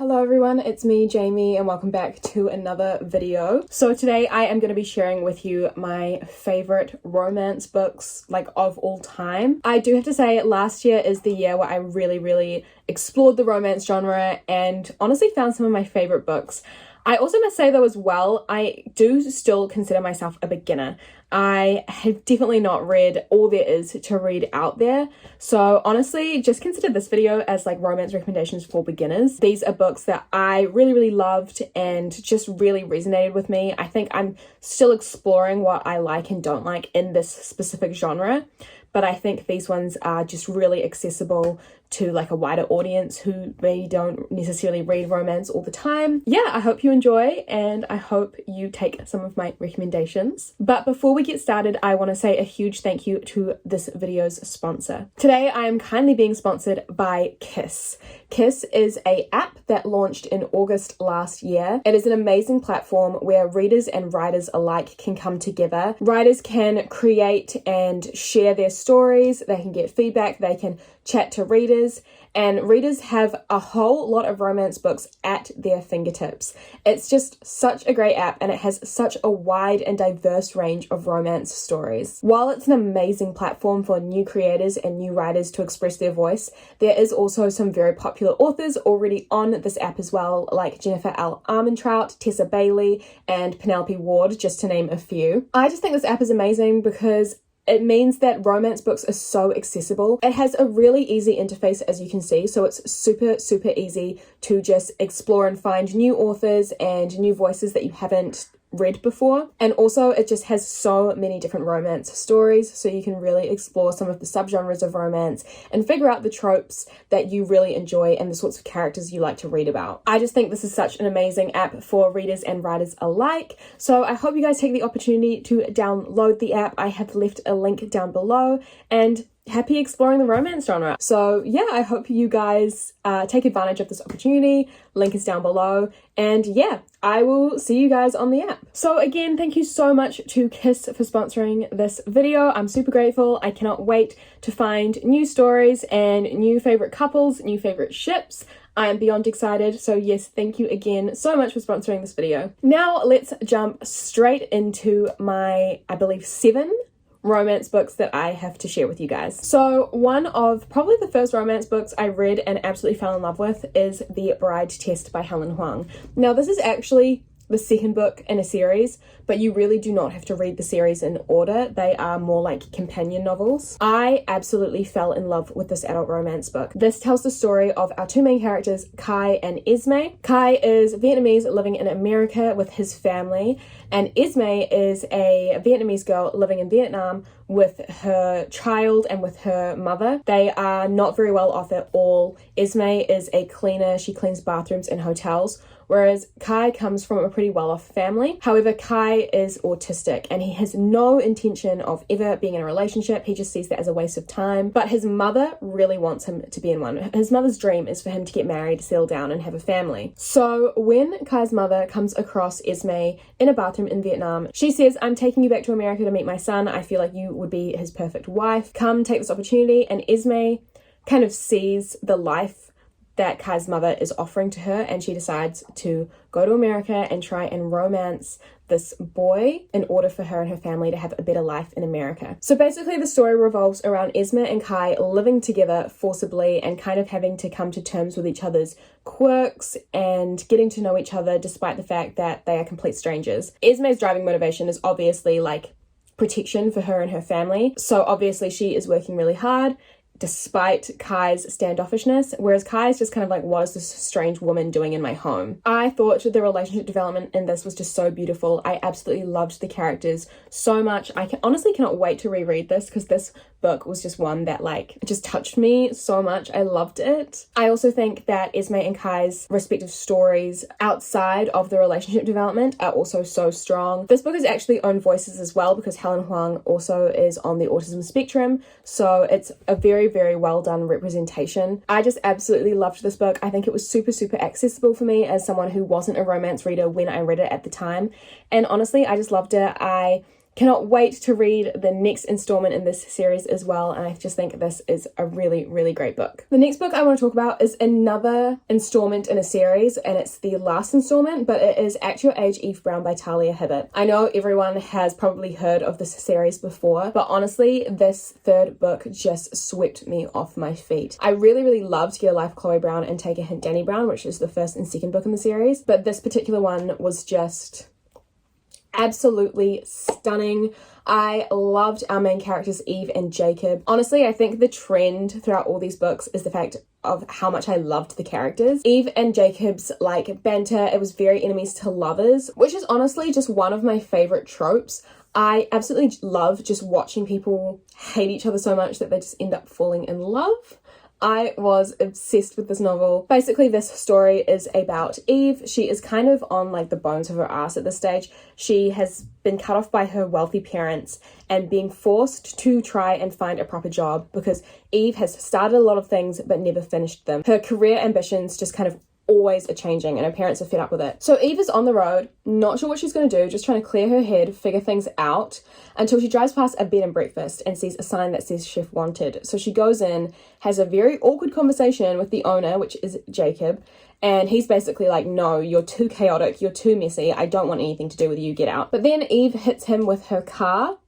Hello everyone, it's me, Jamie, and welcome back to another video. So today I am going to be sharing with you my favorite romance books, of all time. I do have to say last year is the year where I really explored the romance genre and honestly found some of my favorite books. I also must say though as well, I do still consider myself a beginner. I have definitely not read all there is to read out there. So honestly, just consider this video as romance recommendations for beginners. These are books that I really loved and just really resonated with me. I think I'm still exploring what I like and don't like in this specific genre. But I think these ones are just really accessible to a wider audience who maybe don't necessarily read romance all the time. Yeah, I hope you enjoy and I hope you take some of my recommendations. But before we get started, I want to say a huge thank you to this video's sponsor. Today, I am kindly being sponsored by Kiss. Kiss is an app that launched in August last year. It is an amazing platform where readers and writers alike can come together. Writers can create and share their stories, they can get feedback, they can chat to readers, and readers have a whole lot of romance books at their fingertips. It's just such a great app and it has such a wide and diverse range of romance stories. While it's an amazing platform for new creators and new writers to express their voice, there is also some very popular authors already on this app as well, like Jennifer L. Armentrout, Tessa Bailey, and Penelope Ward, just to name a few. I just think this app is amazing because it means that romance books are so accessible. It has a really easy interface, as you can see, so it's super easy to just explore and find new authors and new voices that you haven't read before. And also it just has so many different romance stories, so you can really explore some of the subgenres of romance and figure out the tropes that you really enjoy and the sorts of characters you like to read about. I just think this is such an amazing app for readers and writers alike, so I hope you guys take the opportunity to download the app. I have left a link down below, and happy exploring the romance genre. So yeah, I hope you guys take advantage of this opportunity. Link is down below, and yeah, I will see you guys on the app. So again, thank you so much to Kiss for sponsoring this video. I'm super grateful. I cannot wait to find new stories and new favorite couples, new favorite ships. I am beyond excited. So yes, thank you again so much for sponsoring this video. Now let's jump straight into my, I believe, 7 romance books that I have to share with you guys. So one of probably the first romance books I read and absolutely fell in love with is The Bride Test by Helen Huang. Now this is actually the second book in a series, but you really do not have to read the series in order. They are more like companion novels. I absolutely fell in love with this adult romance book. This tells the story of our two main characters, Kai and Esme. Kai is Vietnamese living in America with his family, and Esme is a Vietnamese girl living in Vietnam with her child and with her mother. They are not very well off at all. Esme is a cleaner. She cleans bathrooms in hotels, whereas Kai comes from a pretty well-off family. However, Kai is autistic and he has no intention of ever being in a relationship. He just sees that as a waste of time. But his mother really wants him to be in one. His mother's dream is for him to get married, settle down, and have a family. So when Kai's mother comes across Esme in a bathroom in Vietnam, she says, "I'm taking you back to America to meet my son. I feel like you would be his perfect wife. Come take this opportunity." And Esme kind of sees the life that Kai's mother is offering to her, and she decides to go to America and try and romance this boy in order for her and her family to have a better life in America. So basically the story revolves around Esme and Kai living together forcibly and kind of having to come to terms with each other's quirks and getting to know each other despite the fact that they are complete strangers. Esme's driving motivation is obviously protection for her and her family. So obviously she is working really hard despite Kai's standoffishness, whereas Kai is just kind of what is this strange woman doing in my home? I thought the relationship development in this was just so beautiful. I absolutely loved the characters so much. I honestly cannot wait to reread this because this book was just one that just touched me so much. I loved it. I also think that Esme and Kai's respective stories outside of the relationship development are also so strong. This book has actually own voices as well because Helen Huang also is on the autism spectrum, so it's a very well done representation. I just absolutely loved this book. I think it was super accessible for me as someone who wasn't a romance reader when I read it at the time, and honestly I just loved it. I Cannot wait to read the next installment in this series as well, and I just think this is a really, really great book. The next book I want to talk about is another installment in a series, and it's the last installment, but it is At Your Age, Eve Brown by Talia Hibbert. I know everyone has probably heard of this series before, but honestly, this third book just swept me off my feet. I really, really loved Get a Life Chloe Brown and Take a Hint Danny Brown, which is the first and second book in the series, but this particular one was just absolutely stunning. I loved our main characters, Eve and Jacob. Honestly, I think the trend throughout all these books is the fact of how much I loved the characters. Eve and Jacob's like banter, it was very enemies to lovers, which is honestly just one of my favorite tropes. I absolutely love just watching people hate each other so much that they just end up falling in love. I was obsessed with this novel. Basically, this story is about Eve. She is kind of on like the bones of her ass at this stage. She has been cut off by her wealthy parents and being forced to try and find a proper job because Eve has started a lot of things but never finished them. Her career ambitions just kind of always are changing and her parents are fed up with it. So Eve is on the road, not sure what she's going to do, just trying to clear her head, figure things out, until she drives past a bed and breakfast and sees a sign that says chef wanted. So she goes in, has a very awkward conversation with the owner, which is Jacob, and he's basically like, no, you're too chaotic, you're too messy, I don't want anything to do with you, get out. But then Eve hits him with her car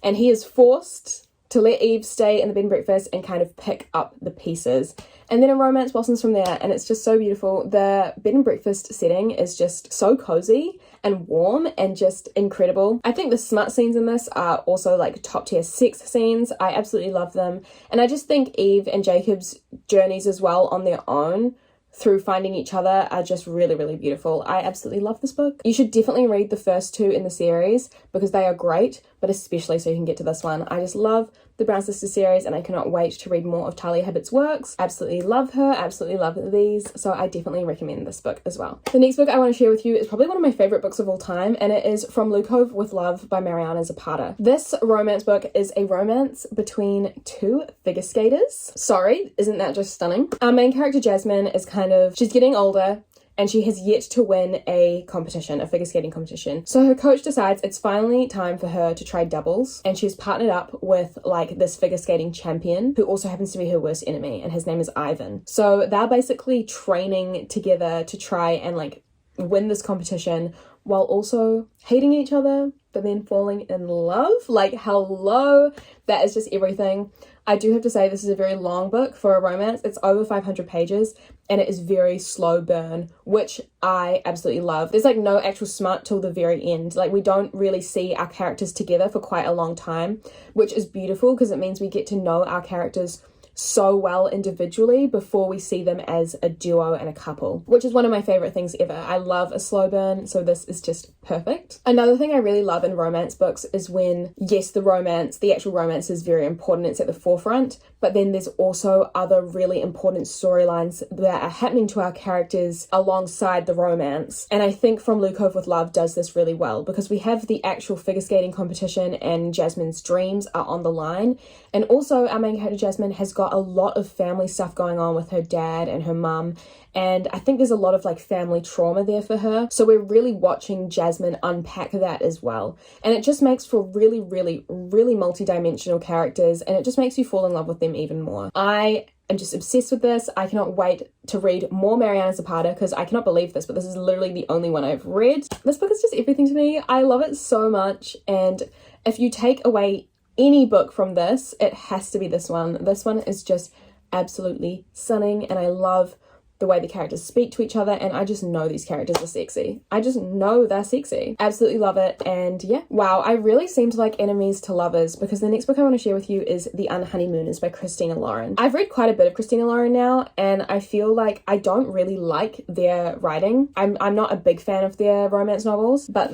and he is forced to let Eve stay in the bed and breakfast and kind of pick up the pieces. And then a romance blossoms from there, and it's just so beautiful. The bed and breakfast setting is just so cozy and warm and just incredible. I think the smut scenes in this are also like top tier sex scenes. I absolutely love them. And I just think Eve and Jacob's journeys as well on their own through finding each other are just really, really beautiful. I absolutely love this book. You should definitely read the first two in the series because they are great, but especially so you can get to this one. I just love the Brown Sisters series and I cannot wait to read more of Talia Hibbert's works. Absolutely love her, absolutely love these, so I definitely recommend this book as well. The next book I want to share with you is probably one of my favorite books of all time, and it is From Lucof with Love by Mariana Zapata. This romance book is a romance between two figure skaters. Sorry, isn't that just stunning? Our main character Jasmine is she's getting older and she has yet to win a competition, a figure skating competition. So her coach decides it's finally time for her to try doubles, and she's partnered up with like this figure skating champion who also happens to be her worst enemy, and his name is Ivan. So they're basically training together to try and like win this competition while also hating each other but then falling in love. Like, hello, that is just everything. I do have to say this is a very long book for a romance. It's over 500 pages and it is very slow burn, which I absolutely love. There's like no actual smut till the very end. Like, we don't really see our characters together for quite a long time, which is beautiful because it means we get to know our characters so well individually before we see them as a duo and a couple, which is one of my favorite things ever. I love a slow burn, so this is just perfect. Another thing I really love in romance books is when, yes, the actual romance is very important, it's at the forefront, but then there's also other really important storylines that are happening to our characters alongside the romance. And I think From Lucof with Love does this really well because we have the actual figure skating competition and Jasmine's dreams are on the line. And also our main character Jasmine has got a lot of family stuff going on with her dad and her mum, and I think there's a lot of like family trauma there for her, so we're really watching Jasmine unpack that as well, and it just makes for really, really, really multi-dimensional characters, and it just makes you fall in love with them even more. I am just obsessed with this. I cannot wait to read more Mariana Zapata because I cannot believe this, but this is literally the only one I've read. This book is just everything to me. I love it so much, and if you take away any book from this, it has to be this one. This one is just absolutely stunning, and I love the way the characters speak to each other, and I just know these characters are sexy. I just know they're sexy. Absolutely love it, and yeah. Wow, I really seem to like enemies to lovers because the next book I want to share with you is The Honeymooners by Christina Lauren. I've read quite a bit of Christina Lauren now, and I feel like I don't really like their writing. I'm not a big fan of their romance novels, but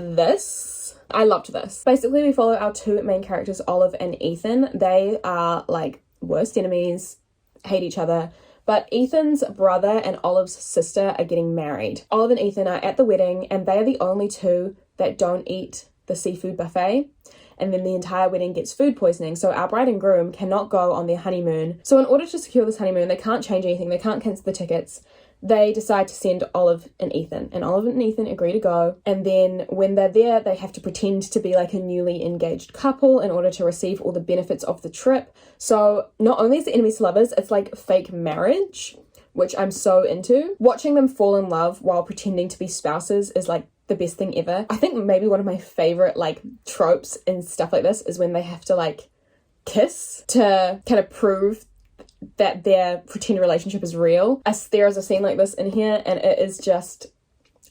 I loved this. Basically, we follow our two main characters, Olive and Ethan. They are like worst enemies, hate each other, but Ethan's brother and Olive's sister are getting married. Olive and Ethan are at the wedding, and they are the only two that don't eat the seafood buffet, and then the entire wedding gets food poisoning, so our bride and groom cannot go on their honeymoon. So in order to secure this honeymoon, they can't change anything, they can't cancel the tickets. they decide to send Olive and Ethan. And Olive and Ethan agree to go. And then when they're there, they have to pretend to be like a newly engaged couple in order to receive all the benefits of the trip. So not only is it enemies to lovers, it's like fake marriage, which I'm so into. Watching them fall in love while pretending to be spouses is like the best thing ever. I think maybe one of my favorite like tropes and stuff like this is when they have to like kiss to kind of prove that their pretend relationship is real. There is a scene like this in here, and it is just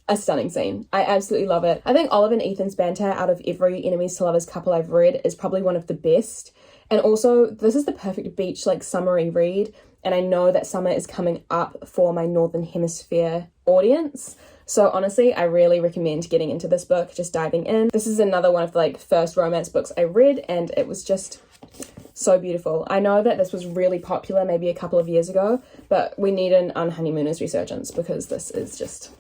a stunning scene. I absolutely love it. I think Olive and Ethan's banter out of every enemies to lovers couple I've read is probably one of the best. And also, this is the perfect beach like summery read, and I know that summer is coming up for my Northern Hemisphere audience. So honestly, I really recommend getting into this book, just diving in. This is another one of the like first romance books I read, and it was just so beautiful. I know that this was really popular maybe a couple of years ago, but we need an honeymooners resurgence because this is just...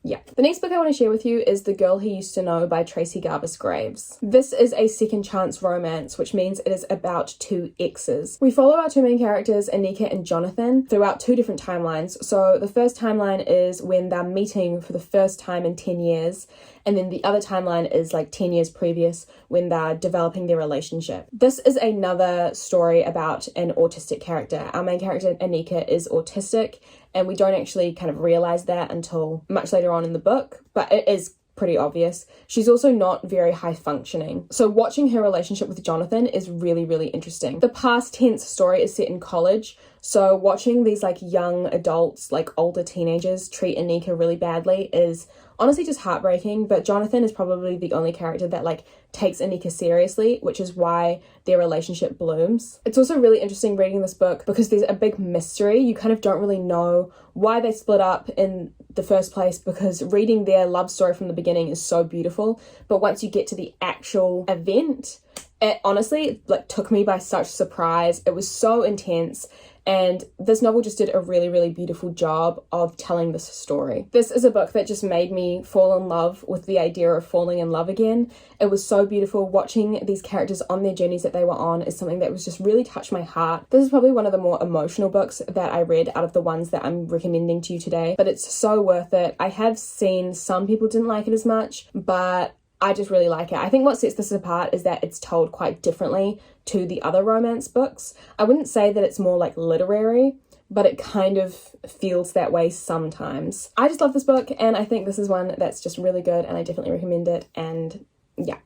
yeah. The next book I want to share with you is The Girl He Used to Know by Tracy Garbus Graves. This is a second chance romance, which means it is about two exes. We follow our two main characters, Anika and Jonathan, throughout two different timelines. So the first timeline is when they're meeting for the first time in 10 years, and then the other timeline is like 10 years previous when they're developing their relationship. This is another story about an autistic character. Our main character, Anika, is autistic, and we don't actually kind of realize that until much later on in the book, but it is pretty obvious. She's also not very high functioning. So watching her relationship with Jonathan is really, really interesting. The past tense story is set in college, so watching these like young adults, like older teenagers, treat Anika really badly is honestly just heartbreaking. But Jonathan is probably the only character that like takes Anika seriously, which is why their relationship blooms. It's also really interesting reading this book because there's a big mystery. You kind of don't really know why they split up in the first place, because reading their love story from the beginning is so beautiful, but once you get to the actual event, it honestly like took me by such surprise. It was so intense, and this novel just did a really, really beautiful job of telling this story. This is a book that just made me fall in love with the idea of falling in love again. It was so beautiful. Watching these characters on their journeys that they were on is something that was just really touched my heart. This is probably one of the more emotional books that I read out of the ones that I'm recommending to you today, but it's so worth it. I have seen some people didn't like it as much, but I just really like it. I think what sets this apart is that it's told quite differently to the other romance books. I wouldn't say that it's more like literary, but it kind of feels that way sometimes. I just love this book, and I think this is one that's just really good, and I definitely recommend it. And yeah,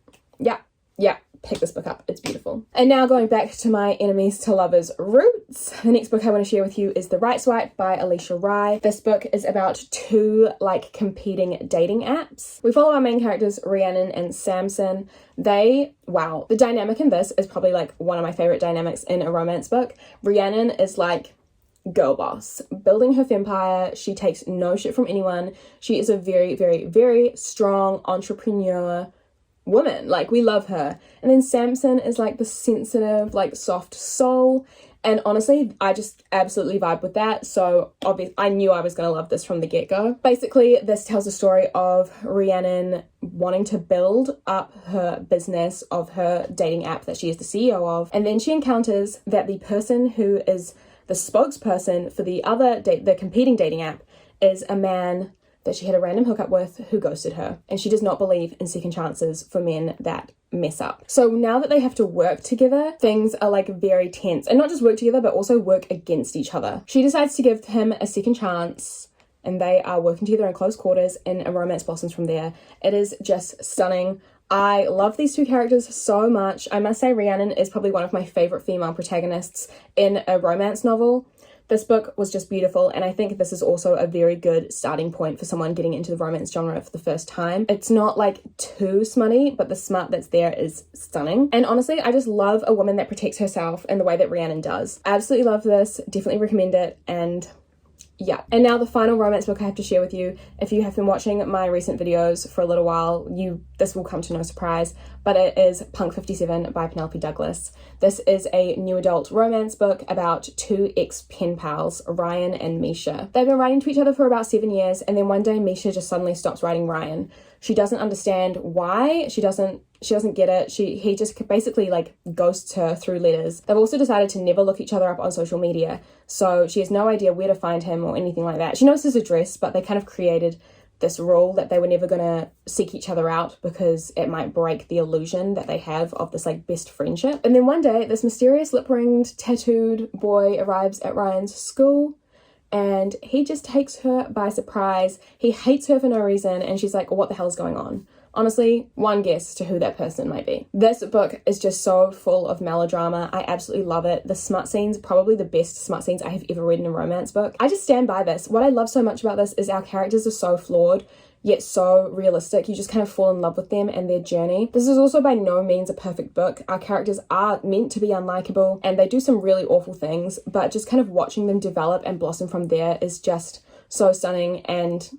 pick this book up. It's beautiful. And now going back to my enemies to lovers roots, the next book I want to share with you is The Right Swipe by Alicia Rye. This book is about two like competing dating apps. We follow our main characters, Rhiannon and Samson. Wow, the dynamic in this is probably like one of my favorite dynamics in a romance book. Rhiannon is like girl boss, building her empire. She takes no shit from anyone. She is a very, very, very strong entrepreneur woman. Like, we love her. And then Samson is like the sensitive, like soft soul, and honestly I just absolutely vibe with that. So obviously I knew I was going to love this from the get-go. Basically, this tells the story of Rhiannon wanting to build up her business of her dating app that she is the CEO of, and then she encounters that the person who is the spokesperson for the competing dating app is a man that she had a random hookup with who ghosted her, and she does not believe in second chances for men that mess up. So now that they have to work together, things are like very tense, and not just work together but also work against each other. She decides to give him a second chance, and they are working together in close quarters, and a romance blossoms from there. It is just stunning. I love these two characters so much. I must say Rhiannon is probably one of my favorite female protagonists in a romance novel. This book was just beautiful, and I think this is also a very good starting point for someone getting into the romance genre for the first time. It's not like too smutty, but the smut that's there is stunning. And honestly, I just love a woman that protects herself in the way that Rhiannon does. I absolutely love this, definitely recommend it, and yeah. And now the final romance book I have to share with you. If you have been watching my recent videos for a little while, this will come to no surprise, but it is Punk 57 by Penelope Douglas. This is a new adult romance book about two ex-pen pals, Ryan and Misha. They've been writing to each other for about 7 years, and then one day Misha just suddenly stops writing Ryan. She doesn't understand why. She doesn't She doesn't get it. He just basically like ghosts her through letters. They've also decided to never look each other up on social media, so she has no idea where to find him or anything like that. She knows his address, but they kind of created this rule that they were never gonna seek each other out because it might break the illusion that they have of this like best friendship. And then one day, this mysterious lip-ringed, tattooed boy arrives at Ryan's school, and he just takes her by surprise. He hates her for no reason, and she's like, well, what the hell is going on? Honestly, one guess as to who that person might be. This book is just so full of melodrama. I absolutely love it. The smut scenes, probably the best smut scenes I have ever read in a romance book. I just stand by this. What I love so much about this is our characters are so flawed, yet so realistic. You just kind of fall in love with them and their journey. This is also by no means a perfect book. Our characters are meant to be unlikable, and they do some really awful things, but just kind of watching them develop and blossom from there is just so stunning. And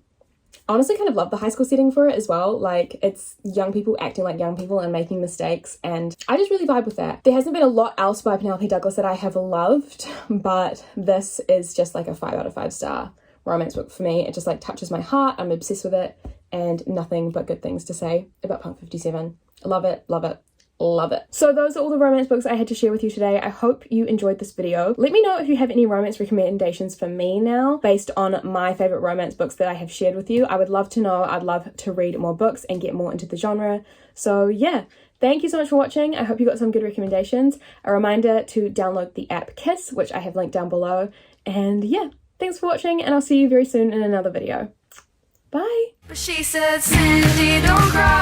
I honestly kind of love the high school setting for it as well. Like, it's young people acting like young people and making mistakes, and I just really vibe with that. There hasn't been a lot else by Penelope Douglas that I have loved, but this is just like a 5 out of 5 star romance book for me. It just like touches my heart. I'm obsessed with it, and nothing but good things to say about Punk 57. Love it, love it, love it. So those are all the romance books I had to share with you today. I hope you enjoyed this video. Let me know if you have any romance recommendations for me now based on my favorite romance books that I have shared with you. I would love to know. I'd love to read more books and get more into the genre. So yeah, thank you so much for watching. I hope you got some good recommendations. A reminder to download the app Kiss, which I have linked down below. And yeah, thanks for watching, and I'll see you very soon in another video. Bye. But she said, Cindy, don't cry.